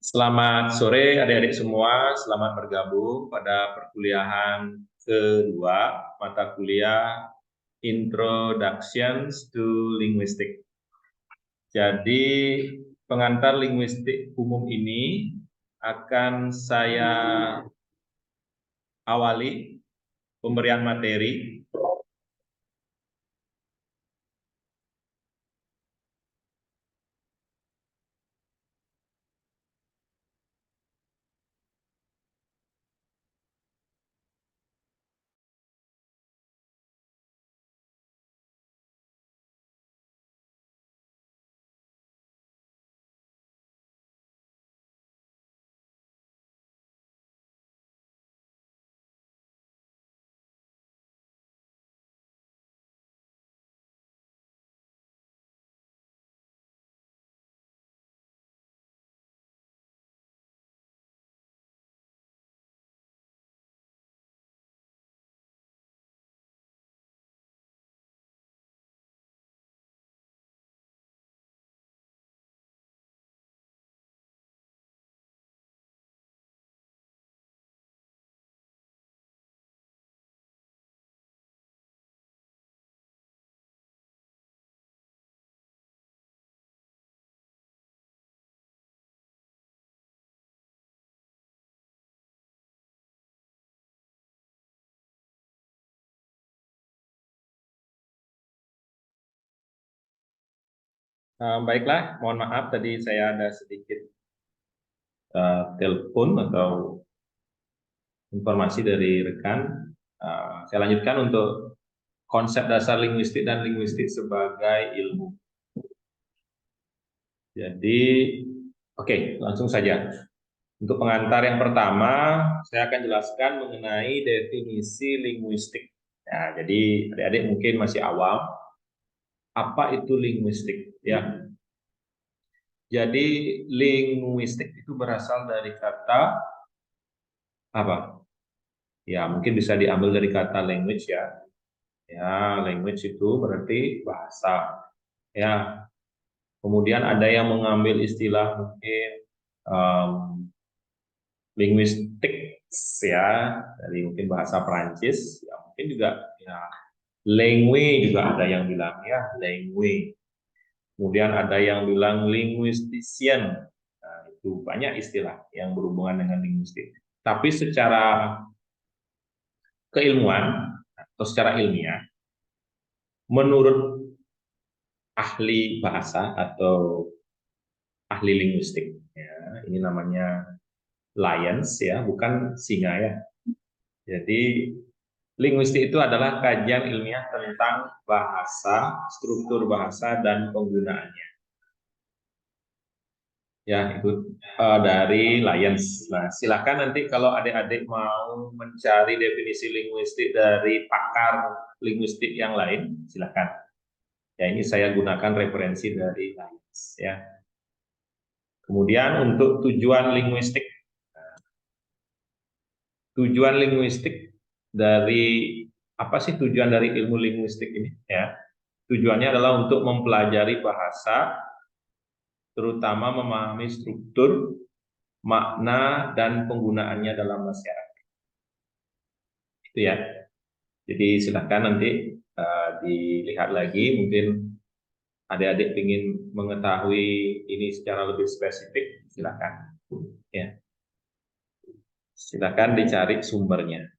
Selamat sore adik-adik semua, selamat bergabung pada perkuliahan kedua mata kuliah Introductions to Linguistic. Jadi pengantar linguistik umum ini akan saya awali pemberian materi. Baiklah, mohon maaf tadi saya ada sedikit telepon atau informasi dari rekan. Saya lanjutkan untuk konsep dasar linguistik dan linguistik sebagai ilmu. Jadi, oke, langsung saja. Untuk pengantar yang pertama, saya akan jelaskan mengenai definisi linguistik. Ya, jadi adik-adik mungkin masih awam. Apa itu linguistik? Ya, jadi linguistik itu berasal dari kata apa? Ya, mungkin bisa diambil dari kata language ya. Ya, language itu berarti bahasa. Ya, kemudian ada yang mengambil istilah mungkin um, linguistik ya dari mungkin bahasa Perancis ya mungkin juga ya langue juga ada yang bilang ya langue. Kemudian ada yang bilang linguistician. Nah, itu banyak istilah yang berhubungan dengan linguistik. Tapi secara keilmuan atau secara ilmiah, menurut ahli bahasa atau ahli linguistik, ya, ini namanya Lyons ya, bukan singa ya. Jadi linguistik itu adalah kajian ilmiah tentang bahasa, struktur bahasa dan penggunaannya. Ya, itu dari Lyons. Nah, silakan nanti kalau adik-adik mau mencari definisi linguistik dari pakar linguistik yang lain, silakan. Ya, ini saya gunakan referensi dari Lyons ya. Kemudian untuk tujuan linguistik dari apa sih tujuan dari ilmu linguistik ini ya? Tujuannya adalah untuk mempelajari bahasa, terutama memahami struktur, makna dan penggunaannya dalam masyarakat. Itu ya. Jadi silakan nanti dilihat lagi mungkin adik-adik ingin mengetahui ini secara lebih spesifik, silakan. Ya. Silakan dicari sumbernya.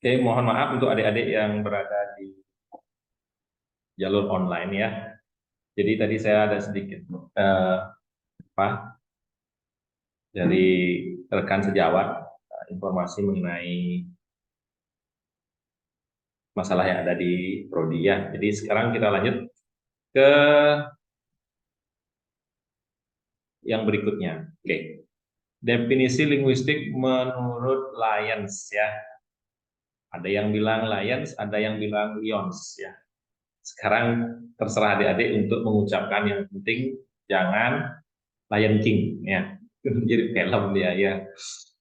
Oke, mohon maaf untuk adik-adik yang berada di jalur online ya. Jadi tadi saya ada sedikit apa dari rekan sejawat informasi mengenai masalah yang ada di prodi ya. Jadi sekarang kita lanjut ke yang berikutnya. Oke. Definisi linguistik menurut Lyons ya. Ada yang bilang Lyons, ada yang bilang Lyons ya. Sekarang terserah adik-adik untuk mengucapkan, yang penting jangan Lion King ya. Jadi film dia ya.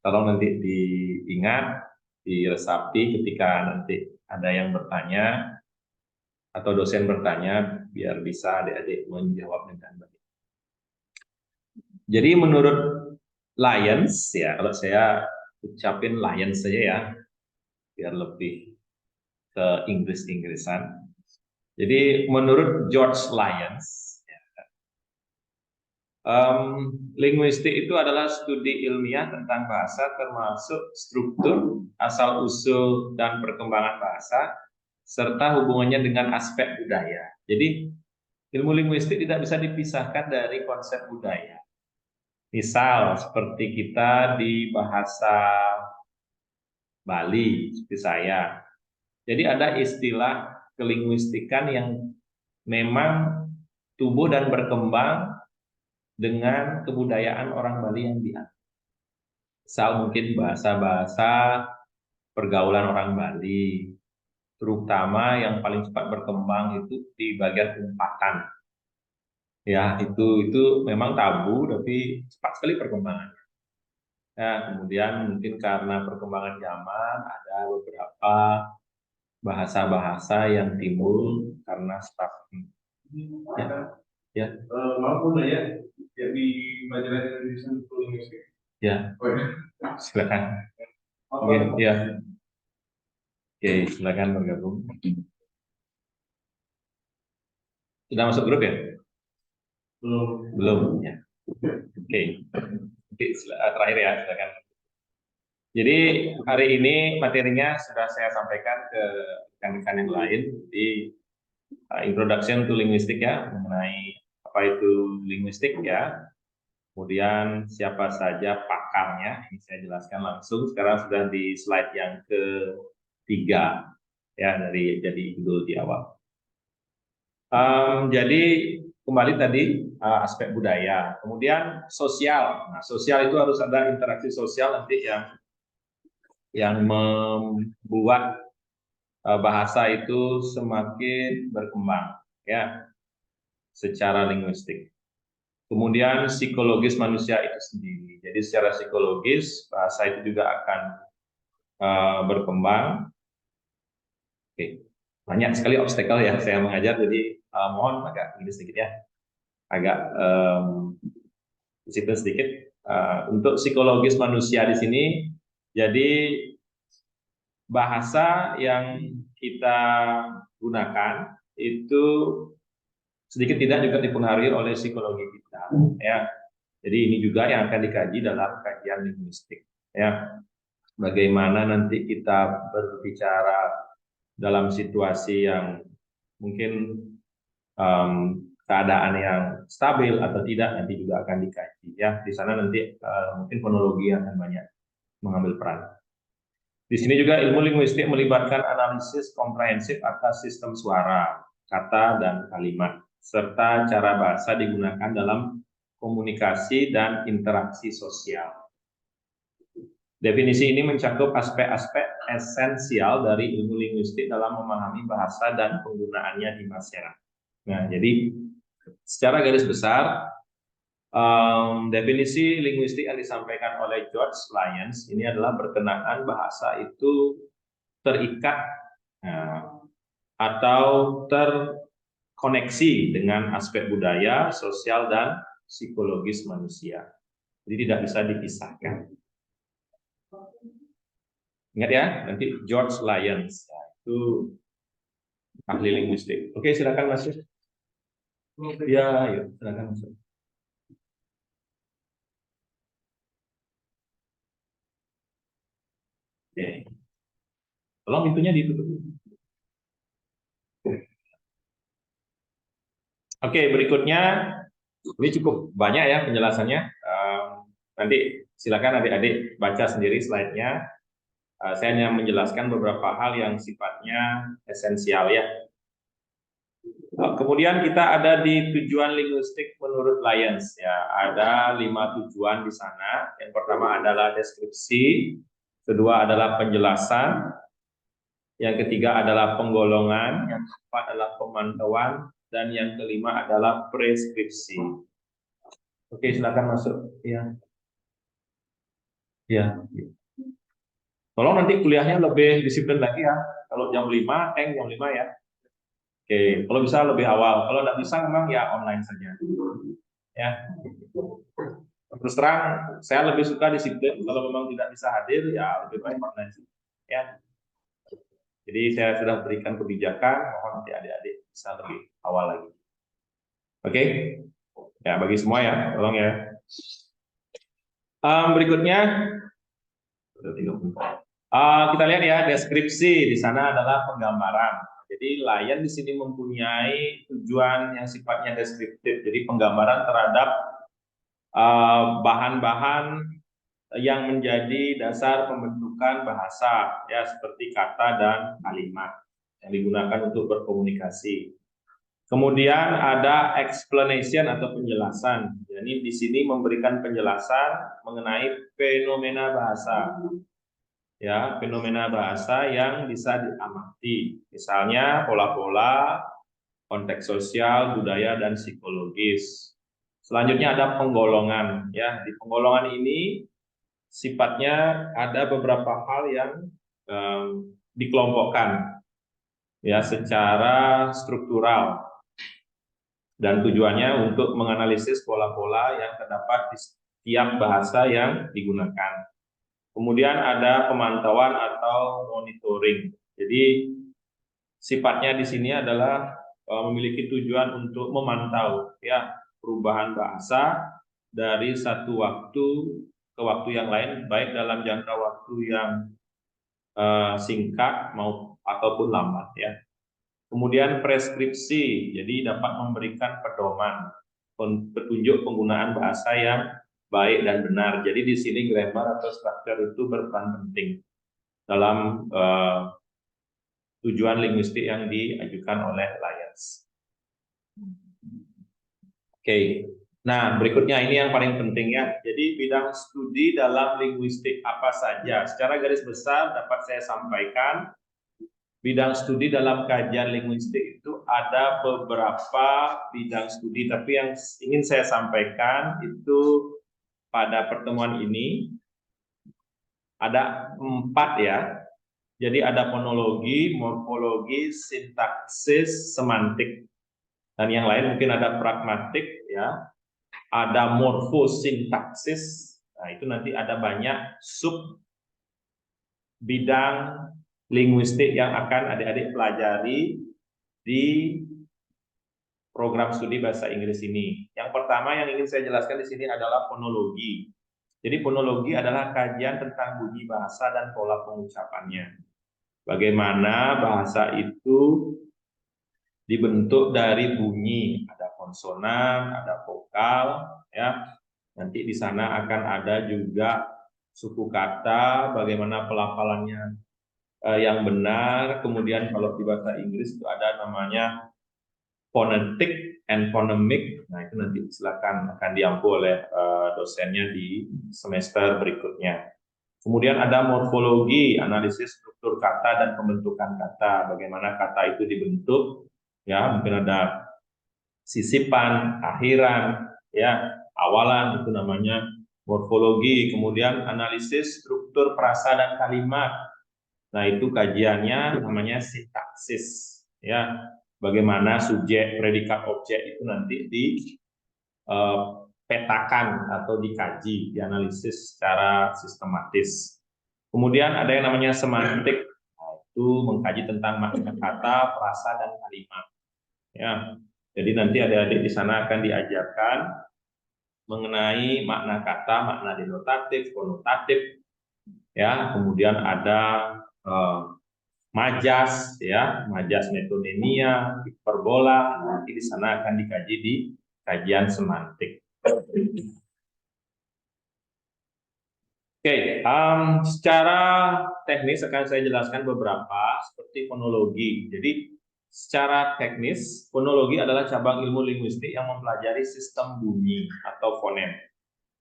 Tolong nanti diingat, diresapi ketika nanti ada yang bertanya atau dosen bertanya, biar bisa adik-adik menjawab dengan baik. Jadi menurut Lions ya, kalau saya ucapin Lions saja ya, biar lebih ke Inggris-Inggrisan. Jadi menurut George Lyons, linguistik itu adalah studi ilmiah tentang bahasa, termasuk struktur, asal-usul, dan perkembangan bahasa, serta hubungannya dengan aspek budaya. Jadi ilmu linguistik tidak bisa dipisahkan dari konsep budaya. Misal seperti kita di bahasa Bali, seperti saya. Jadi ada istilah kelinguistikan yang memang tumbuh dan berkembang dengan kebudayaan orang Bali yang diatur. Misal mungkin bahasa-bahasa pergaulan orang Bali, terutama yang paling cepat berkembang itu di bagian umpatan. Ya, itu memang tabu tapi cepat sekali perkembangannya. Ya, kemudian mungkin karena perkembangan zaman ada beberapa bahasa-bahasa yang timbul karena stunting. Ya, ya. Maupun ya, di majalah Indonesia Linguistik. Ya, oh, ya. Silakan. Oke, ya. Oke, silakan bergabung. Sudah masuk grup ya? Belum. Belum, ya. Oke. Oke, terakhir ya, silakan. Jadi hari ini materinya sudah saya sampaikan ke rekan-rekan yang lain di Introduction to Linguistic ya, mengenai apa itu linguistik ya. Kemudian siapa saja pakarnya, ini saya jelaskan langsung. Sekarang sudah di slide yang ketiga ya, dari jadi judul di awal. Jadi kembali tadi aspek budaya, kemudian sosial. Nah, sosial itu harus ada interaksi sosial nanti yang membuat bahasa itu semakin berkembang ya secara linguistik. Kemudian psikologis manusia itu sendiri. Jadi secara psikologis bahasa itu juga akan berkembang. Oke. Banyak sekali obstacle yang saya mengajar, jadi mohon agak ini sedikit ya, agak disiplin sedikit. Untuk psikologis manusia di sini, jadi bahasa yang kita gunakan itu sedikit tidak juga dipengaruhi oleh psikologi kita ya. Jadi ini juga yang akan dikaji dalam kajian linguistik ya. Bagaimana nanti kita berbicara dalam situasi yang mungkin keadaan yang stabil atau tidak, nanti juga akan dikaji ya. Di sana nanti mungkin fonologi yang akan banyak mengambil peran. Di sini juga ilmu linguistik melibatkan analisis komprehensif atas sistem suara, kata, dan kalimat, serta cara bahasa digunakan dalam komunikasi dan interaksi sosial. Definisi ini mencakup aspek-aspek esensial dari ilmu linguistik dalam memahami bahasa dan penggunaannya di masyarakat. Nah, jadi secara garis besar, definisi linguistik yang disampaikan oleh George Lyons ini adalah berkenaan bahasa itu terikat atau terkoneksi dengan aspek budaya, sosial, dan psikologis manusia. Jadi tidak bisa dipisahkan. Ingat ya, nanti George Lyons itu ahli linguistik. Oke, silakan Mas. Ya, yuk, silakan Mas. Oke. Tolong pintunya ditutup. Oke, berikutnya ini cukup banyak ya penjelasannya. Nanti silakan adik-adik baca sendiri slide-nya. Saya hanya menjelaskan beberapa hal yang sifatnya esensial ya. Kemudian kita ada di tujuan linguistik menurut Lyons ya. Ada 5 tujuan di sana. Yang pertama adalah deskripsi, kedua adalah penjelasan, yang ketiga adalah penggolongan, yang keempat adalah pemantauan, dan yang kelima adalah preskripsi. Oke, silakan masuk. Ya, ya. Tolong nanti kuliahnya lebih disiplin lagi ya. Kalau jam 5, jam 5 ya. Oke, kalau bisa lebih awal. Kalau tidak bisa memang ya online saja. Ya. Terus terang, saya lebih suka disiplin. Kalau memang tidak bisa hadir, ya lebih baik online. Ya. Jadi saya sudah berikan kebijakan, mohon nanti adik-adik bisa lebih awal lagi. Oke, ya bagi semua ya, tolong ya. Berikutnya, kita lihat ya deskripsi di sana adalah penggambaran. Jadi Lion di sini mempunyai tujuan yang sifatnya deskriptif, jadi penggambaran terhadap bahan-bahan yang menjadi dasar pembentukan bahasa, ya seperti kata dan kalimat yang digunakan untuk berkomunikasi. Kemudian ada explanation atau penjelasan. Jadi di sini memberikan penjelasan mengenai fenomena bahasa. Ya, fenomena bahasa yang bisa diamati. Misalnya pola-pola, konteks sosial, budaya dan psikologis. Selanjutnya ada penggolongan. Ya, di penggolongan ini sifatnya ada beberapa hal yang dikelompokkan ya secara struktural dan tujuannya untuk menganalisis pola-pola yang terdapat di setiap bahasa yang digunakan. Kemudian ada pemantauan atau monitoring. Jadi sifatnya di sini adalah memiliki tujuan untuk memantau ya perubahan bahasa dari satu waktu ke waktu yang lain, baik dalam jangka waktu yang singkat ataupun lambat ya. Kemudian preskripsi, jadi dapat memberikan pedoman, petunjuk penggunaan bahasa yang baik dan benar. Jadi di sini grammar atau structure itu berperan penting dalam tujuan linguistik yang diajukan oleh Lyons. Oke. Nah, berikutnya ini yang paling penting ya. Jadi bidang studi dalam linguistik apa saja? Secara garis besar dapat saya sampaikan, bidang studi dalam kajian linguistik itu ada beberapa bidang studi, tapi yang ingin saya sampaikan itu pada pertemuan ini ada 4 ya. Jadi ada fonologi, morfologi, sintaksis, semantik, dan yang lain mungkin ada pragmatik ya. Ada morfosintaksis. Nah, itu nanti ada banyak sub bidang linguistik yang akan adik-adik pelajari di program studi bahasa Inggris ini. Yang pertama yang ingin saya jelaskan di sini adalah fonologi. Jadi fonologi adalah kajian tentang bunyi bahasa dan pola pengucapannya. Bagaimana bahasa itu dibentuk dari bunyi, ada konsonan, ada vokal, ya. Nanti di sana akan ada juga suku kata, bagaimana pelafalannya yang benar. Kemudian kalau di bahasa Inggris itu ada namanya phonetic and phonemic. Nah, itu nanti silakan akan diampu oleh dosennya di semester berikutnya. Kemudian ada morfologi, analisis struktur kata dan pembentukan kata, bagaimana kata itu dibentuk, ya mungkin ada sisipan, akhiran, ya awalan, itu namanya morfologi. Kemudian analisis struktur frasa dan kalimat. Nah, itu kajiannya namanya sintaksis, ya. Bagaimana subjek, predikat, objek itu nanti dipetakan atau dikaji, dianalisis secara sistematis. Kemudian ada yang namanya semantik, itu mengkaji tentang makna kata, frasa dan kalimat. Ya, jadi nanti adik-adik di sana akan diajarkan mengenai makna kata, makna denotatif, konotatif, ya. Kemudian ada majas, ya, majas metonimia, hiperbola, nanti di sana akan dikaji di kajian semantik. Oke, secara teknis akan saya jelaskan beberapa seperti fonologi. Jadi secara teknis, fonologi adalah cabang ilmu linguistik yang mempelajari sistem bunyi atau fonem.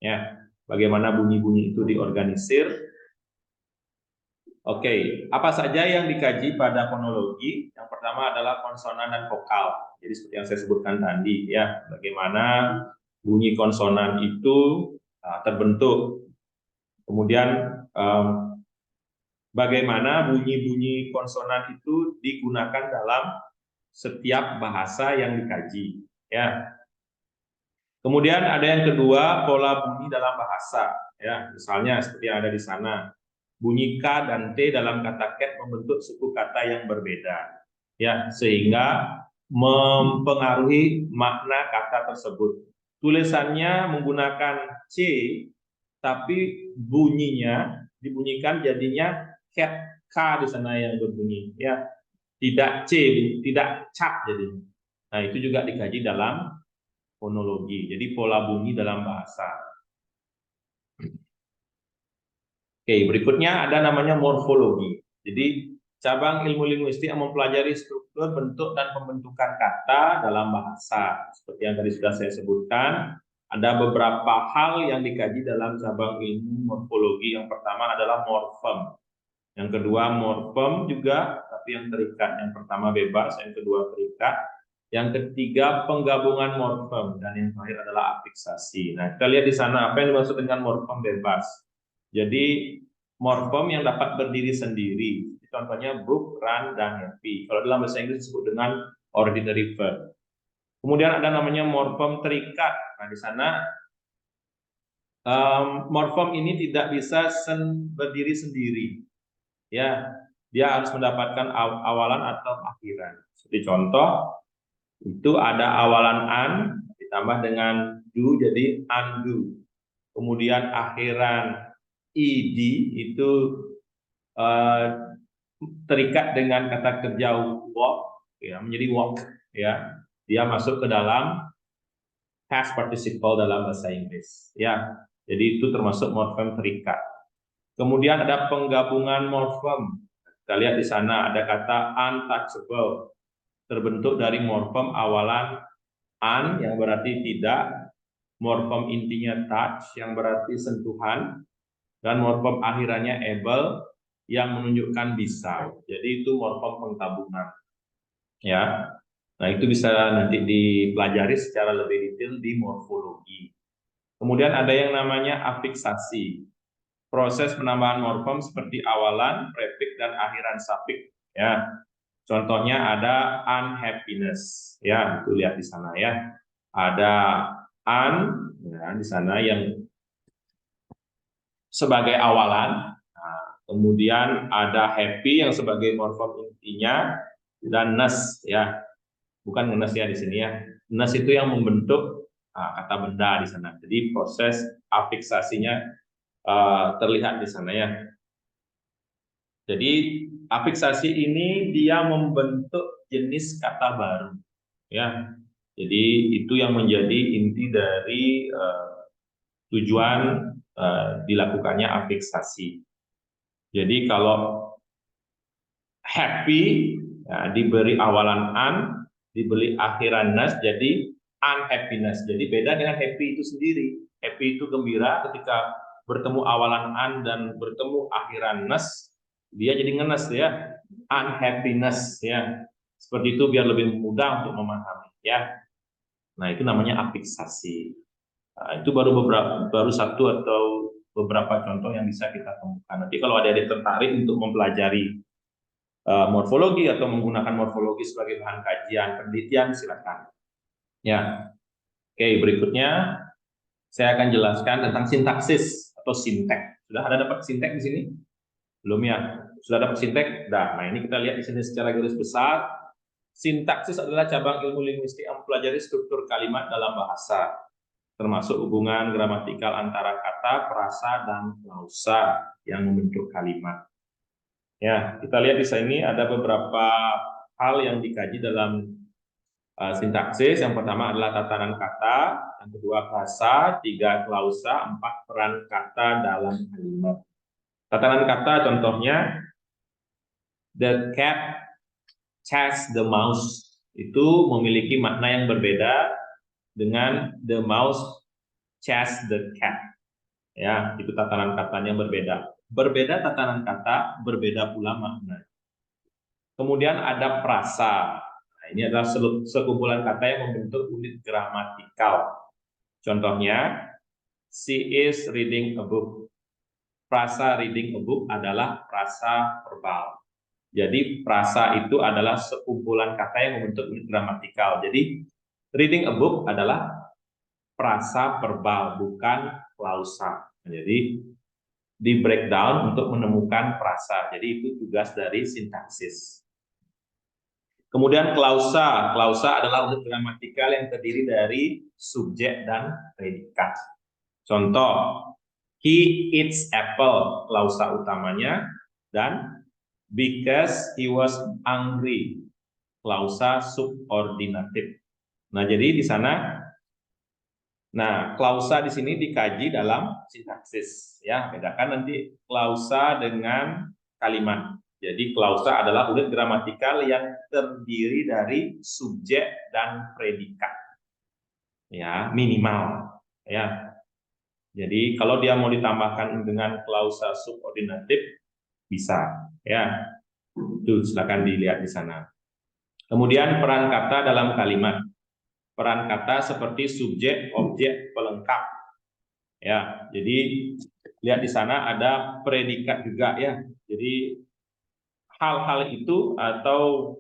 Ya, bagaimana bunyi-bunyi itu diorganisir. Oke, apa saja yang dikaji pada fonologi? Yang pertama adalah konsonan dan vokal. Jadi seperti yang saya sebutkan tadi, ya, bagaimana bunyi konsonan itu terbentuk. Kemudian bagaimana bunyi-bunyi konsonan itu digunakan dalam setiap bahasa yang dikaji, ya. Kemudian ada yang kedua, pola bunyi dalam bahasa, ya. Misalnya seperti yang ada di sana, bunyi K dan T dalam kata cat membentuk suku kata yang berbeda, ya, sehingga mempengaruhi makna kata tersebut. Tulisannya menggunakan C, tapi bunyinya dibunyikan jadinya cat, K di sana yang berbunyi, ya, tidak C, tidak cap jadinya. Nah, itu juga dikaji dalam fonologi. Jadi pola bunyi dalam bahasa. Oke, berikutnya ada namanya morfologi. Jadi cabang ilmu linguistik yang mempelajari struktur, bentuk, dan pembentukan kata dalam bahasa. Seperti yang tadi sudah saya sebutkan, ada beberapa hal yang dikaji dalam cabang ilmu morfologi. Yang pertama adalah morfem. Yang kedua morfem juga, tapi yang terikat. Yang pertama bebas, yang kedua terikat. Yang ketiga penggabungan morfem, dan yang terakhir adalah afiksasi. Nah, kita lihat di sana apa yang dimaksud dengan morfem bebas. Jadi morfem yang dapat berdiri sendiri, contohnya book, run, dan happy. Kalau dalam bahasa Inggris disebut dengan ordinary verb. Kemudian ada namanya morfem terikat. Nah, di sana morfem ini tidak bisa berdiri sendiri. Ya, dia harus mendapatkan awalan atau akhiran. Seperti contoh, itu ada awalan an ditambah dengan do jadi undo. Kemudian akhiran ed itu terikat dengan kata kerja walk, ya, menjadi walk, ya. Dia masuk ke dalam past participle dalam bahasa Inggris, ya. Jadi itu termasuk morfem terikat. Kemudian ada penggabungan morfem. Kita lihat di sana ada kata untouchable, terbentuk dari morfem awalan an yang berarti tidak, morfem intinya touch yang berarti sentuhan, dan morfem akhirannya able yang menunjukkan bisa. Jadi itu morfem penggabungan, ya. Nah, itu bisa nanti dipelajari secara lebih detail di morfologi. Kemudian ada yang namanya afiksasi. Proses penambahan morfem seperti awalan, prefix, dan akhiran suffix, ya. Contohnya ada unhappiness, ya, itu lihat di sana, ya. Ada un, ya, di sana yang sebagai awalan. Nah, kemudian ada happy yang sebagai morfem intinya, dan ness, ya, bukan ngenes ya di sini, ya. Ness itu yang membentuk kata benda di sana. Jadi proses afiksasinya terlihat di sana, ya. Jadi afiksasi ini dia membentuk jenis kata baru, ya. Jadi itu yang menjadi inti dari tujuan dilakukannya afiksasi. Jadi kalau happy, ya, diberi awalan an, diberi akhiran nas, jadi unhappiness. Jadi beda dengan happy itu sendiri. Happy itu gembira, ketika bertemu awalan an dan bertemu akhiran nas, dia jadi ngenes, ya. Unhappiness, ya. Seperti itu biar lebih mudah untuk memahami, ya. Nah, itu namanya afiksasi. Nah, itu baru satu atau beberapa contoh yang bisa kita temukan. Nanti kalau ada yang tertarik untuk mempelajari morfologi atau menggunakan morfologi sebagai bahan kajian penelitian, silakan. Ya, oke, berikutnya saya akan jelaskan tentang sintaksis atau sintek. Sudah ada dapat sintek di sini? Belum, ya? Sudah dapat sintek? Nah, ini kita lihat di sini secara garis besar. Sintaksis adalah cabang ilmu linguistik yang mempelajari struktur kalimat dalam bahasa, termasuk hubungan gramatikal antara kata, frasa, dan klausa yang membentuk kalimat. Ya, kita lihat di sini ada beberapa hal yang dikaji dalam sintaksis. Yang pertama adalah tatanan kata, yang kedua frasa, tiga klausa, empat peran kata dalam kalimat. Tatanan kata contohnya the cat chased the mouse, itu memiliki makna yang berbeda dengan the mouse chased the cat. Ya, itu tatanan katanya berbeda. Berbeda tatanan kata, berbeda pula makna. Kemudian ada prasa. Nah, ini adalah sekumpulan kata yang membentuk unit gramatikal. Contohnya, she is reading a book. Prasa reading a book adalah prasa verbal. Jadi prasa itu adalah sekumpulan kata yang membentuk unit gramatikal. Jadi reading a book adalah prasa verbal, bukan klausa. Jadi di breakdown untuk menemukan prasa. Jadi itu tugas dari sintaksis. Kemudian klausa. Klausa adalah unit gramatikal yang terdiri dari subjek dan predikat. Contoh, he eats apple, klausa utamanya, dan because he was hungry, klausa subordinatif. Nah, jadi di sana, klausa di sini dikaji dalam sintaksis, ya. Bedakan nanti klausa dengan kalimat. Jadi klausa adalah unit gramatikal yang terdiri dari subjek dan predikat, ya, minimal, ya. Jadi kalau dia mau ditambahkan dengan klausa subordinatif bisa, ya. Itu silakan dilihat di sana. Kemudian peran kata dalam kalimat. Peran kata seperti subjek, objek, pelengkap. Ya, jadi lihat di sana ada predikat juga, ya. Jadi hal-hal itu atau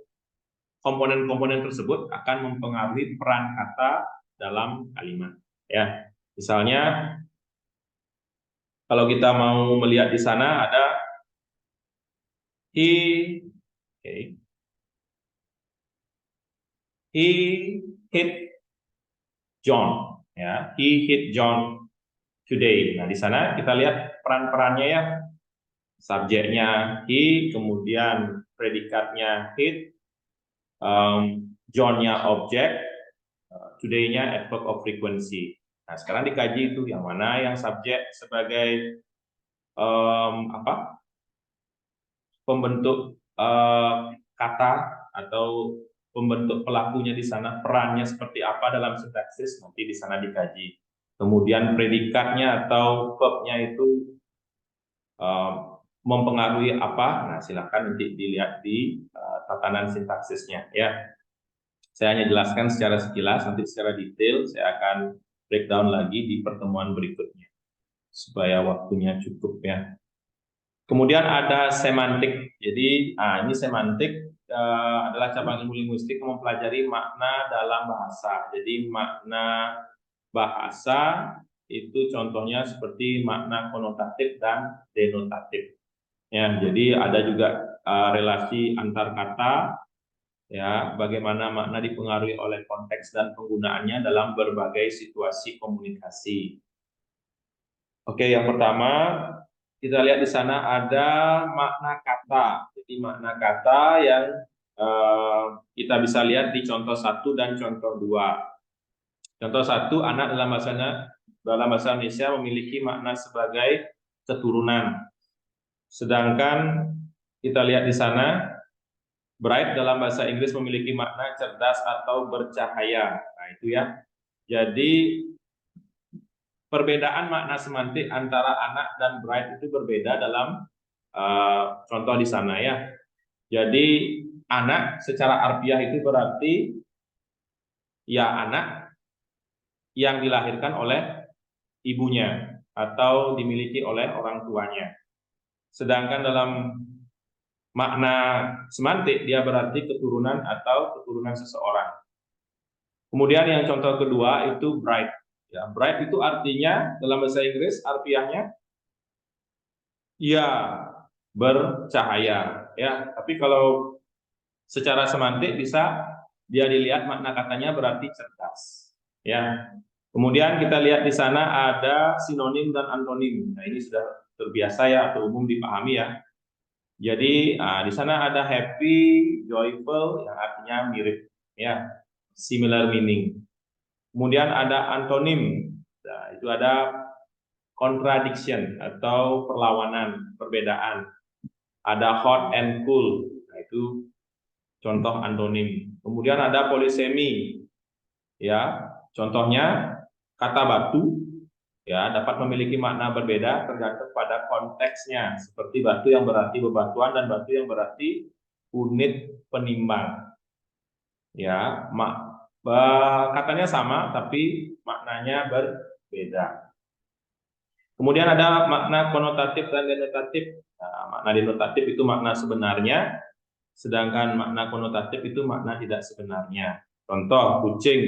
komponen-komponen tersebut akan mempengaruhi peran kata dalam kalimat, ya. Misalnya kalau kita mau melihat di sana ada he, okay, he hit John, ya. He hit John today. Nah, di sana kita lihat peran-perannya, ya. Subjeknya he, kemudian predikatnya hit, John-nya objek, today-nya adverb of frequency. Nah, sekarang dikaji itu yang mana yang subjek sebagai pembentuk kata atau pembentuk pelakunya di sana, perannya seperti apa dalam sintaksis, nanti di sana dikaji. Kemudian predikatnya atau verb-nya itu mempengaruhi apa? Nah, silakan nanti dilihat di tatanan sintaksisnya, ya. Saya hanya jelaskan secara sekilas, nanti secara detail saya akan breakdown lagi di pertemuan berikutnya supaya waktunya cukup, ya. Kemudian ada semantik. Jadi, ini semantik adalah cabang ilmu linguistik yang mempelajari makna dalam bahasa. Jadi, makna bahasa itu contohnya seperti makna konotatif dan denotatif. Ya, jadi ada juga relasi antar kata, ya, bagaimana makna dipengaruhi oleh konteks dan penggunaannya dalam berbagai situasi komunikasi. Oke, yang pertama kita lihat di sana ada makna kata. Jadi makna kata yang kita bisa lihat di contoh 1 dan contoh 2. Contoh 1, anak dalam bahasa Indonesia memiliki makna sebagai keturunan. Sedangkan kita lihat di sana, bright dalam bahasa Inggris memiliki makna cerdas atau bercahaya. Nah, itu, ya. Jadi perbedaan makna semantik antara anak dan bright itu berbeda dalam contoh di sana, ya. Jadi anak secara harfiah itu berarti ya anak yang dilahirkan oleh ibunya atau dimiliki oleh orang tuanya. Sedangkan dalam makna semantik dia berarti keturunan atau keturunan seseorang. Kemudian yang contoh kedua itu bright. Ya, bright itu artinya dalam bahasa Inggris harfiahnya ya bercahaya, ya. Tapi kalau secara semantik bisa dia dilihat makna katanya berarti cerdas, ya. Kemudian kita lihat di sana ada sinonim dan antonim. Nah, ini sudah terbiasa, ya, atau umum dipahami, ya. Jadi di sana ada happy, joyful yang artinya mirip, ya, similar meaning. Kemudian ada antonim, nah, itu ada contradiction atau perlawanan, perbedaan. Ada hot and cool, nah, itu contoh antonim. Kemudian ada polisemi, ya, contohnya kata batu, ya, dapat memiliki makna berbeda tergantung pada konteksnya, seperti batu yang berarti bebatuan dan batu yang berarti unit penimbang, ya. Katanya sama tapi maknanya berbeda. Kemudian ada makna konotatif dan denotatif. Nah, makna denotatif itu makna sebenarnya, sedangkan makna konotatif itu makna tidak sebenarnya. Contoh, kucing,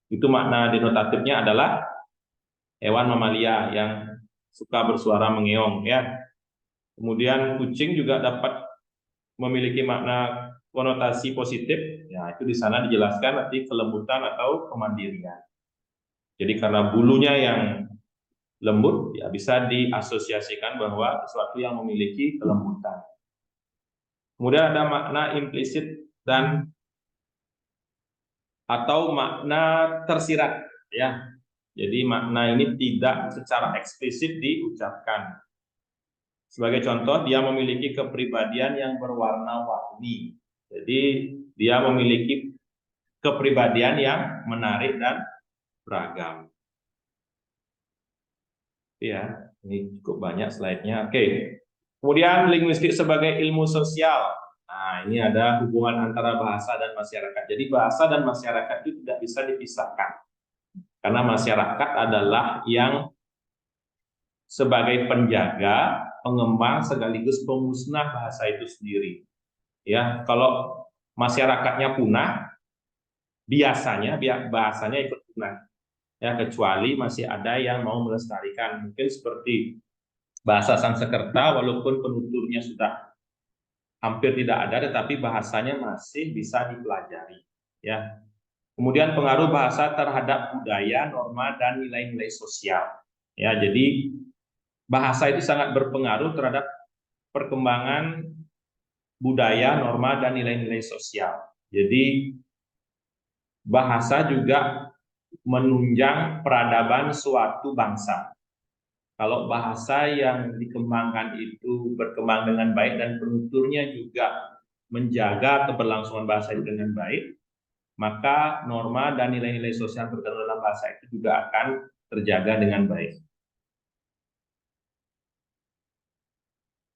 itu makna denotatifnya adalah hewan mamalia yang suka bersuara mengeong, ya. Kemudian kucing juga dapat memiliki makna konotasi positif, ya, itu di sana dijelaskan nanti kelembutan atau kemandirian. Jadi karena bulunya yang lembut, ya, bisa diasosiasikan bahwa sesuatu yang memiliki kelembutan. Kemudian ada makna implisit dan atau makna tersirat, ya. Jadi makna ini tidak secara eksplisit diucapkan. Sebagai contoh, dia memiliki kepribadian yang berwarna-warni. Jadi dia memiliki kepribadian yang menarik dan beragam. Ya, ini cukup banyak slide-nya. Oke. Kemudian linguistik sebagai ilmu sosial. Nah, ini ada hubungan antara bahasa dan masyarakat. Jadi bahasa dan masyarakat itu tidak bisa dipisahkan. Karena masyarakat adalah yang sebagai penjaga, pengembang sekaligus pemusnah bahasa itu sendiri. Ya, kalau masyarakatnya punah, biasanya bahasanya ikut punah. Ya, kecuali masih ada yang mau melestarikan. Mungkin seperti bahasa Sanskerta, walaupun penuturnya sudah hampir tidak ada, tetapi bahasanya masih bisa dipelajari. Ya. Kemudian pengaruh bahasa terhadap budaya, norma, dan nilai-nilai sosial. Ya, jadi bahasa itu sangat berpengaruh terhadap perkembangan budaya, norma, dan nilai-nilai sosial. Jadi bahasa juga menunjang peradaban suatu bangsa. Kalau bahasa yang dikembangkan itu berkembang dengan baik dan penuturnya juga menjaga keberlangsungan bahasa itu dengan baik, maka norma dan nilai-nilai sosial terkandung dalam bahasa itu juga akan terjaga dengan baik.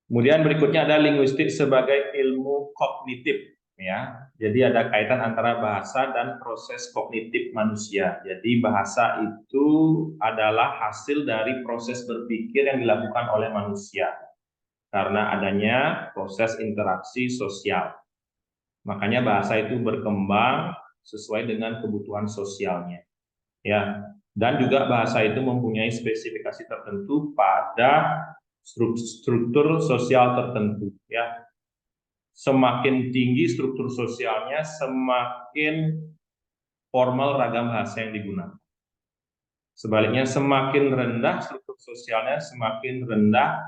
Kemudian berikutnya ada linguistik sebagai ilmu kognitif, ya. Jadi ada kaitan antara bahasa dan proses kognitif manusia. Jadi bahasa itu adalah hasil dari proses berpikir yang dilakukan oleh manusia karena adanya proses interaksi sosial. Makanya bahasa itu berkembang sesuai dengan kebutuhan sosialnya, ya. Dan juga bahasa itu mempunyai spesifikasi tertentu pada struktur sosial tertentu, ya. Semakin tinggi struktur sosialnya, semakin formal ragam bahasa yang digunakan. Sebaliknya, semakin rendah struktur sosialnya, semakin rendah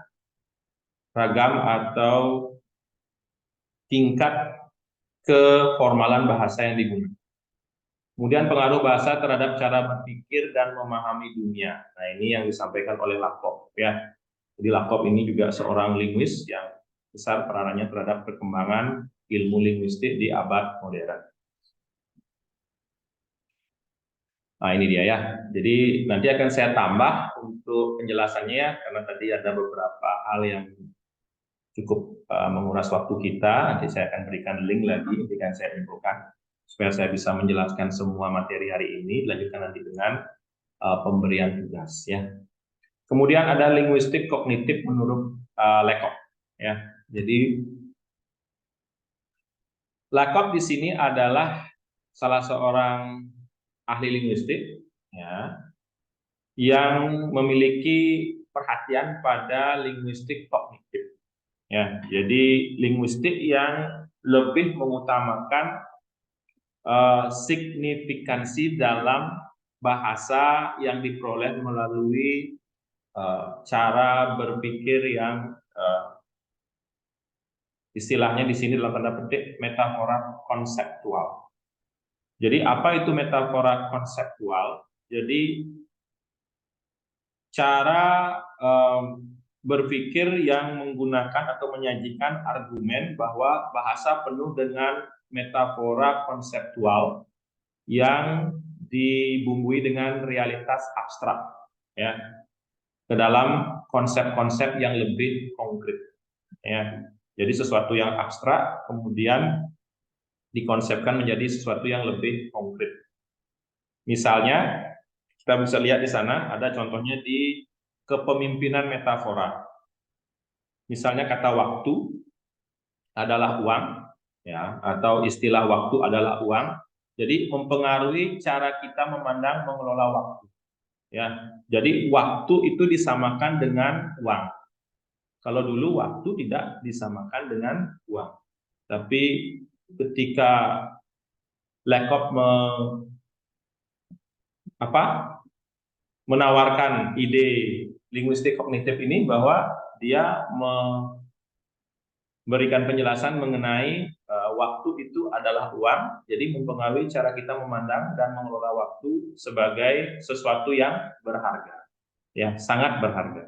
ragam atau tingkat keformalan bahasa yang digunakan. Kemudian pengaruh bahasa terhadap cara berpikir dan memahami dunia. Nah, ini yang disampaikan oleh Lakoff, ya. Jadi Lakoff ini juga seorang linguis yang besar peranannya terhadap perkembangan ilmu linguistik di abad modern. Nah, ini dia, ya. Jadi nanti akan saya tambah untuk penjelasannya, ya, karena tadi ada beberapa hal yang cukup menguras waktu kita. Nanti saya akan berikan link lagi, nanti akan saya infokan supaya saya bisa menjelaskan semua materi hari ini. Lanjutkan nanti dengan pemberian tugas, ya. Kemudian ada linguistik kognitif menurut Lakoff, ya. Jadi Lakoff di sini adalah salah seorang ahli linguistik, ya, yang memiliki perhatian pada linguistik kognitif, ya. Jadi linguistik yang lebih mengutamakan signifikansi dalam bahasa yang diperoleh melalui cara berpikir yang Istilahnya di sini dalam tanda petik metafora konseptual. Jadi apa itu metafora konseptual? Jadi cara berpikir yang menggunakan atau menyajikan argumen bahwa bahasa penuh dengan metafora konseptual yang dibumbui dengan realitas abstrak, ya, ke dalam konsep-konsep yang lebih konkret, ya. Jadi sesuatu yang abstrak kemudian dikonsepkan menjadi sesuatu yang lebih konkret. Misalnya kita bisa lihat di sana ada contohnya di kepemimpinan metafora. Misalnya kata waktu adalah uang, ya, atau istilah waktu adalah uang. Jadi mempengaruhi cara kita memandang mengelola waktu, ya. Jadi waktu itu disamakan dengan uang. Kalau dulu waktu tidak disamakan dengan uang. Tapi ketika Lakoff menawarkan ide linguistik kognitif ini, bahwa dia memberikan penjelasan mengenai waktu itu adalah uang, jadi mempengaruhi cara kita memandang dan mengelola waktu sebagai sesuatu yang berharga, ya, sangat berharga.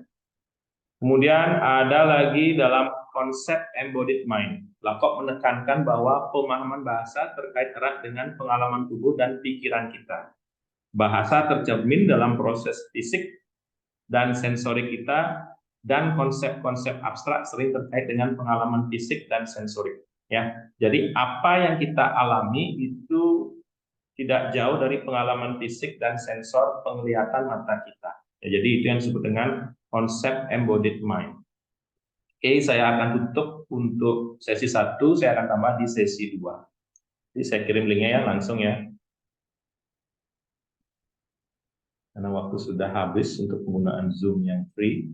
Kemudian ada lagi dalam konsep embodied mind. Lakoff menekankan bahwa pemahaman bahasa terkait erat dengan pengalaman tubuh dan pikiran kita. Bahasa tercermin dalam proses fisik dan sensori kita, dan konsep-konsep abstrak sering terkait dengan pengalaman fisik dan sensorik, ya. Jadi apa yang kita alami itu tidak jauh dari pengalaman fisik dan sensor penglihatan mata kita, ya. Jadi itu yang disebut dengan konsep embodied mind. Oke, saya akan tutup untuk sesi 1, saya akan tambah di sesi 2. Jadi saya kirim linknya ya, langsung ya, karena waktu sudah habis untuk penggunaan Zoom yang free.